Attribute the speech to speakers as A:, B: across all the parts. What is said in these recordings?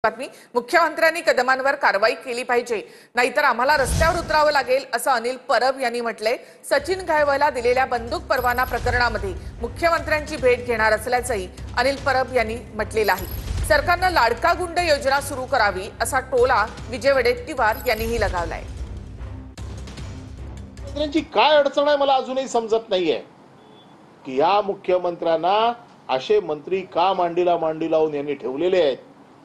A: बातमी मुख्यमंत्र्यांनी कदमांवर कारवाई केली पाहिजे, नाहीतर आम्हाला रस्त्यावर उतरावं लागेल असं अनिल परब यांनी म्हटलंय। सचिन घायवळला दिलेल्या बंदूक परवाना प्रकरणामध्ये मुख्यमंत्र्यांची भेट घेणार असल्याचंही अनिल परब यांनी म्हटलेलं आहे। सरकारनं लाडका गुंड योजना सुरू करावी असा टोला विजय वडेट्टीवार यांनीही लगावलाय।
B: त्यांची काय अडचण आहे मला अजूनही समजत नाहीये की या मुख्यमंत्र्यांना असे मंत्री का मांडीला मांडी लावून यांनी ठेवलेले आहेत।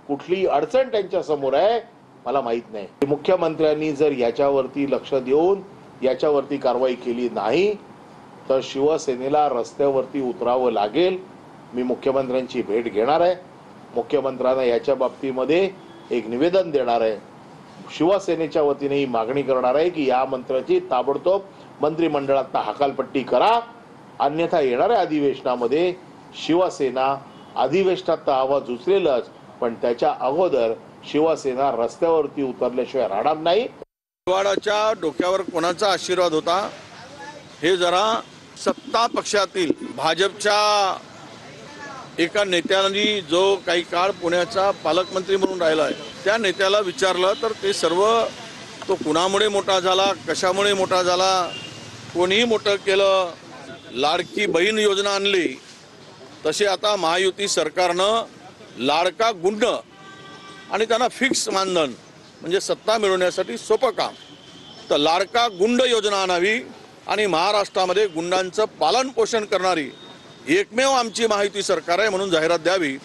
B: कुठली अडचण त्यांच्या समोर आहे मला माहित नाही। मुख्यमंत्र्यांनी जर याच्यावरती लक्ष देऊन याच्यावरती कारवाई केली नाही तर शिवसेनेला रस्त्यावरती उतरावं लागेल। मी मुख्यमंत्र्यांची भेट घेणार आहे, मुख्यमंत्र्यांना याच्या बाबतीमध्ये एक निवेदन देणार आहे। शिवसेनेच्या वतीने ही मागणी करणार आहे की या मंत्र्याची ताबडतोब मंत्रिमंडळात हकालपट्टी करा, अन्यथा येणाऱ्या अधिवेशनामध्ये शिवसेना अधिवेशनात आवाज उचलेलच, पण त्याच्या अगोदर शिवसेना रस्त्यावरती उतरल्याशिवाय राहणार नाही।
C: वाडाच्या डोक्यावर कोणाचा आशीर्वाद होता हे जरा सत्ता पक्षातील भाजपच्या एका नेत्याने जो काही काळ पुण्याचा पालकमंत्री म्हणून राहिला आहे त्या नेत्याला विचारलं तर ते सर्व तो कुणामुळे मोठा झाला, कशामुळे मोठा झाला, कोणीही मोठं केलं, लाडकी बहीण योजना आणली, तसे आता महायुती सरकारनं लाडका गुंड आणि त्यांना फिक्स मानधन म्हणजे सत्ता मिळवण्यासाठी सोपं काम, तर लाडका गुंड योजना आणावी आणि महाराष्ट्रामध्ये गुंडांचं पालन पोषण करणारी एकमेव आमची महायुती सरकार आहे म्हणून जाहिरात द्यावी,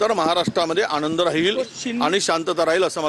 C: तर महाराष्ट्रामध्ये आनंद राहील आणि शांतता राहील असं मला